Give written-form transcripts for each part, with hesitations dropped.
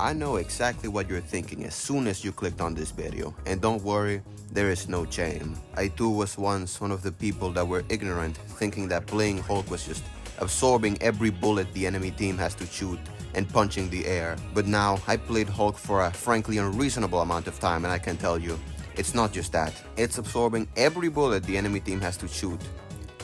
I know exactly what you're thinking as soon as you clicked on this video, and don't worry, there is no shame. I too was once one of the people that were ignorant, thinking that playing Hulk was just absorbing every bullet the enemy team has to shoot and punching the air. But now, I played Hulk for a frankly unreasonable amount of time, and I can tell you, it's not just that. It's absorbing every bullet the enemy team has to shoot,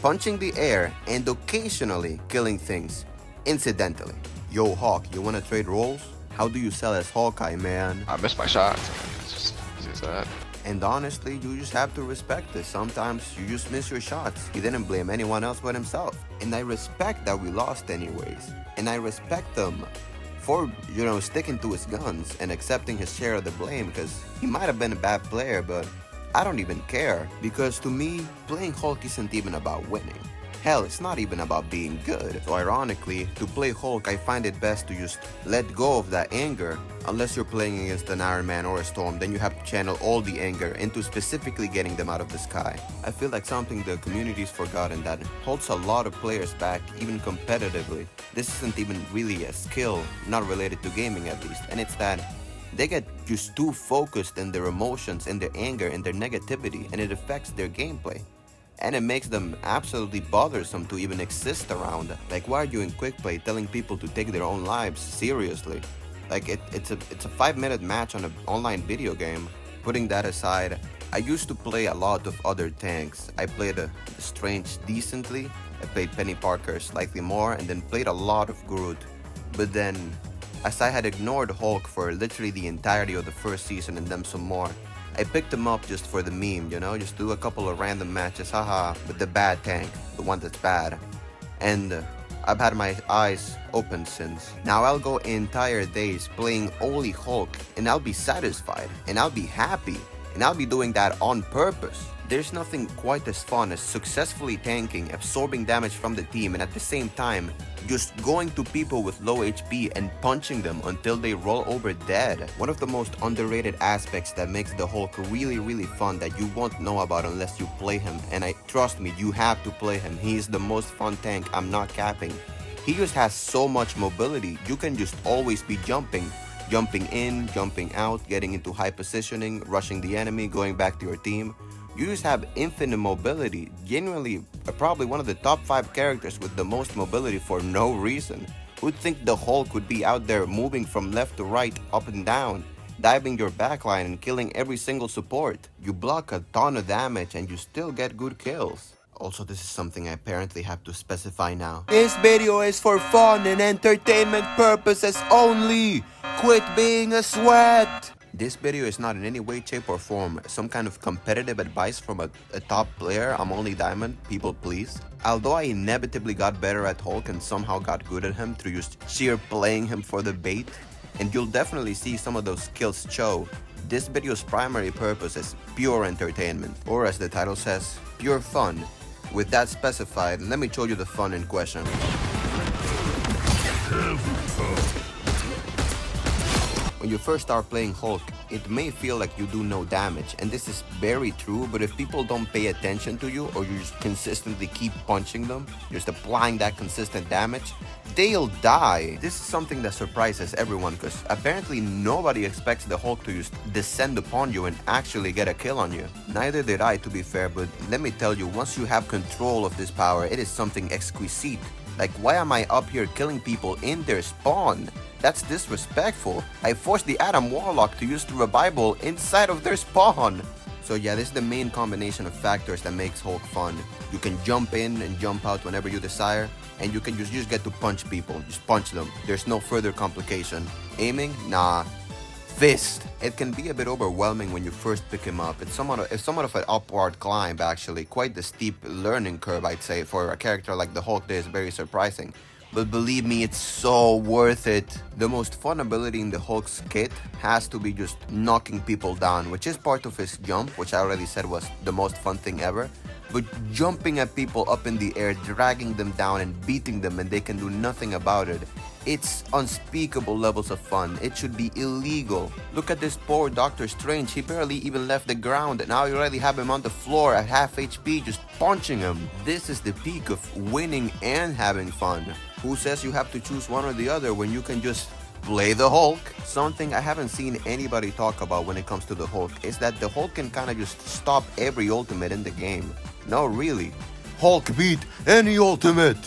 punching the air, and occasionally killing things, incidentally. Yo Hawk, you wanna trade roles? How do you sell as Hawkeye, man? I missed my shots. It's just easy as that. And honestly, you just have to respect this. Sometimes you just miss your shots. He didn't blame anyone else but himself. And I respect that we lost anyways. And I respect him for, sticking to his guns and accepting his share of the blame, because he might have been a bad player, but I don't even care. Because to me, playing Hulk isn't even about winning. Hell, it's not even about being good. So ironically, to play Hulk, I find it best to just let go of that anger. Unless you're playing against an Iron Man or a Storm, then you have to channel all the anger into specifically getting them out of the sky. I feel like something the community's forgotten that holds a lot of players back, even competitively. This isn't even really a skill, not related to gaming at least, and it's that they get just too focused in their emotions, in their anger, in their negativity, and it affects their gameplay. And it makes them absolutely bothersome to even exist around. Like, why are you in quick play telling people to take their own lives seriously? Like, it's a 5-minute match on an online video game. Putting that aside, I used to play a lot of other tanks. I played Strange decently, I played Penny Parker slightly more, and then played a lot of Groot. But then, as I had ignored Hulk for literally the entirety of the first season and then some more, I picked him up just for the meme, just do a couple of random matches, haha, with the bad tank, the one that's bad. And I've had my eyes open since. Now I'll go entire days playing only Hulk, and I'll be satisfied, and I'll be happy, and I'll be doing that on purpose. There's nothing quite as fun as successfully tanking, absorbing damage from the team, and at the same time, just going to people with low HP and punching them until they roll over dead. One of the most underrated aspects that makes the Hulk really fun that you won't know about unless you play him, and trust me, you have to play him. He is the most fun tank, I'm not capping. He just has so much mobility, you can just always be jumping in, jumping out, getting into high positioning, rushing the enemy, going back to your team. You just have infinite mobility, genuinely probably one of the top 5 characters with the most mobility for no reason. Who'd think the Hulk would be out there moving from left to right, up and down, diving your backline and killing every single support? You block a ton of damage and you still get good kills. Also, this is something I apparently have to specify now. This video is for fun and entertainment purposes only. Quit being a sweat. This video is not in any way, shape or form some kind of competitive advice from a top player. I'm only Diamond, people please. Although I inevitably got better at Hulk and somehow got good at him through just sheer playing him for the bait, and you'll definitely see some of those skills show, this video's primary purpose is pure entertainment, or as the title says, pure fun. With that specified, let me show you the fun in question. When you first start playing Hulk, it may feel like you do no damage, and this is very true, but if people don't pay attention to you or you just consistently keep punching them, just applying that consistent damage, they'll die. This is something that surprises everyone because apparently nobody expects the Hulk to just descend upon you and actually get a kill on you. Neither did I, to be fair, but let me tell you, once you have control of this power, it is something exquisite. Like, why am I up here killing people in their spawn? That's disrespectful. I forced the Adam Warlock to use the revival inside of their spawn. So yeah, this is the main combination of factors that makes Hulk fun. You can jump in and jump out whenever you desire, and you can just get to punch people. Just punch them. There's no further complication. Aiming? Nah. Fist. It can be a bit overwhelming when you first pick him up. It's somewhat of an upward climb, actually. Quite the steep learning curve, I'd say. For a character like the Hulk, that is very surprising. But believe me, it's so worth it. The most fun ability in the Hulk's kit has to be just knocking people down, which is part of his jump, which I already said was the most fun thing ever. But jumping at people up in the air, dragging them down and beating them and they can do nothing about it. It's unspeakable levels of fun. It should be illegal. Look at this poor Doctor Strange. He barely even left the ground and now you already have him on the floor at half HP just punching him. This is the peak of winning and having fun. Who says you have to choose one or the other when you can just play the Hulk. Something I haven't seen anybody talk about when it comes to the Hulk is that the Hulk can kind of just stop every ultimate in the game. No, really. Hulk beat any ultimate.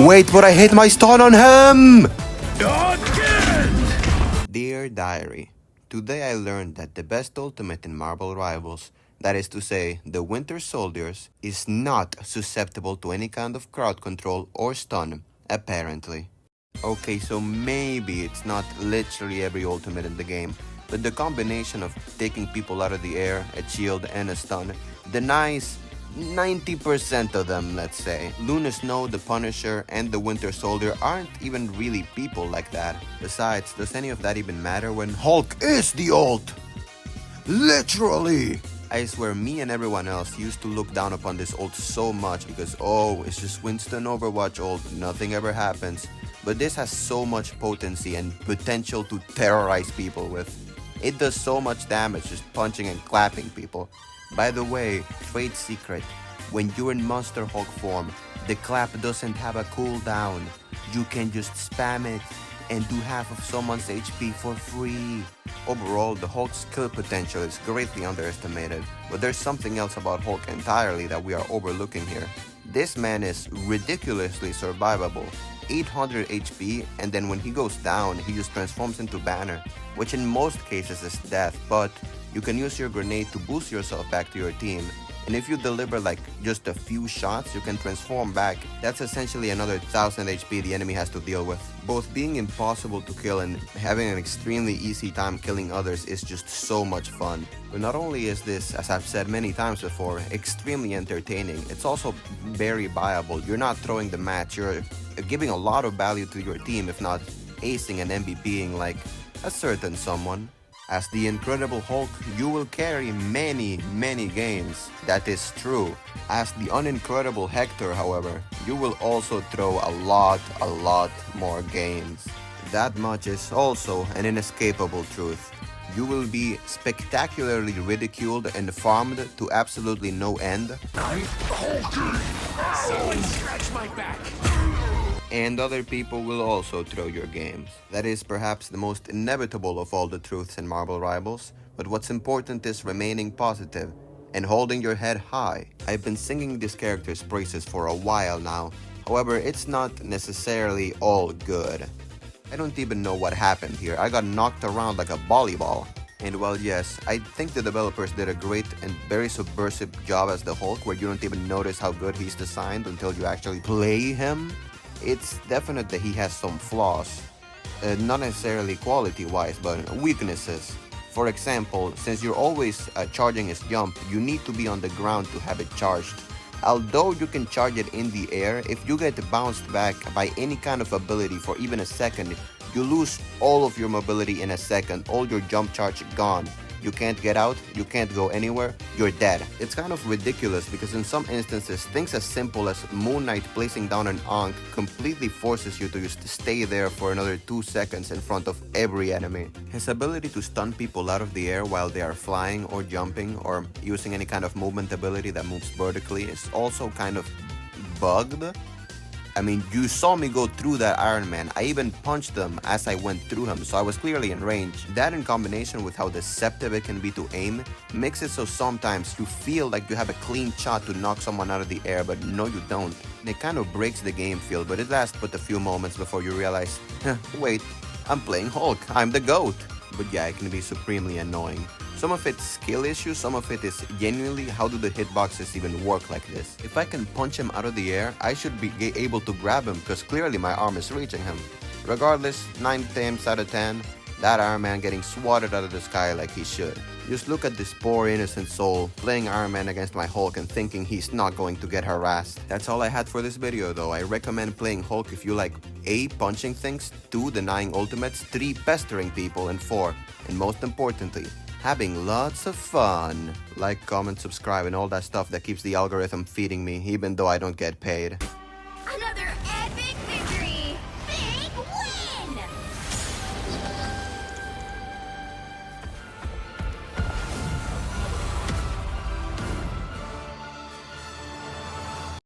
Wait, but I hit my stun on him! Dear Diary, today I learned that the best ultimate in Marvel Rivals, that is to say, the Winter Soldiers, is not susceptible to any kind of crowd control or stun, apparently. Okay, so maybe it's not literally every ultimate in the game, but the combination of taking people out of the air, a shield, and a stun denies 90% of them, let's say. Luna Snow, the Punisher, and the Winter Soldier aren't even really people like that. Besides, does any of that even matter when Hulk is the ult? Literally! I swear me and everyone else used to look down upon this ult so much because, oh, it's just Winston Overwatch ult, nothing ever happens. But this has so much potency and potential to terrorize people with. It does so much damage just punching and clapping people. By the way, trade secret, when you're in Monster Hulk form, the clap doesn't have a cooldown. You can just spam it and do half of someone's HP for free. Overall, the Hulk's kill potential is greatly underestimated, but there's something else about Hulk entirely that we are overlooking here. This man is ridiculously survivable. 800 HP, and then when he goes down, he just transforms into Banner, which in most cases is death, but you can use your grenade to boost yourself back to your team. And if you deliver like just a few shots, you can transform back. That's essentially another 1000 HP the enemy has to deal with. Both being impossible to kill and having an extremely easy time killing others is just so much fun. But not only is this, as I've said many times before, extremely entertaining, it's also very viable. You're not throwing the match, you're giving a lot of value to your team, if not acing and MVPing like a certain someone. As the Incredible Hulk, you will carry many games. That is true. As the Unincredible Hector, however, you will also throw a lot more games. That much is also an inescapable truth. You will be spectacularly ridiculed and farmed to absolutely no end. I'm hulking! Someone scratch my back! And other people will also throw your games. That is perhaps the most inevitable of all the truths in Marvel Rivals, but what's important is remaining positive and holding your head high. I've been singing this character's praises for a while now, however it's not necessarily all good. I don't even know what happened here. I got knocked around like a volleyball. And while yes, I think the developers did a great and very subversive job as the Hulk, where you don't even notice how good he's designed until you actually play him, it's definite that he has some flaws. Not necessarily quality-wise, but weaknesses. For example, since you're always charging his jump, you need to be on the ground to have it charged. Although you can charge it in the air, if you get bounced back by any kind of ability for even a second, you lose all of your mobility in a second, all your jump charge gone. You can't get out, you can't go anywhere, you're dead. It's kind of ridiculous because in some instances, things as simple as Moon Knight placing down an Ankh completely forces you to just stay there for another 2 seconds in front of every enemy. His ability to stun people out of the air while they are flying or jumping or using any kind of movement ability that moves vertically is also kind of bugged. I mean, you saw me go through that Iron Man. I even punched them as I went through him, so I was clearly in range. That in combination with how deceptive it can be to aim, makes it so sometimes you feel like you have a clean shot to knock someone out of the air, but no you don't. And it kind of breaks the game feel, but it lasts but a few moments before you realize, wait, I'm playing Hulk, I'm the GOAT. But yeah, it can be supremely annoying. Some of it's skill issues, some of it is genuinely how do the hitboxes even work like this. If I can punch him out of the air, I should be able to grab him because clearly my arm is reaching him. Regardless, 9 times out of 10, that Iron Man getting swatted out of the sky like he should. Just look at this poor innocent soul playing Iron Man against my Hulk and thinking he's not going to get harassed. That's all I had for this video though. I recommend playing Hulk if you like A. Punching things, 2. Denying ultimates, 3. Pestering people, and 4. And most importantly, having lots of fun. Like, comment, subscribe, and all that stuff that keeps the algorithm feeding me, even though I don't get paid.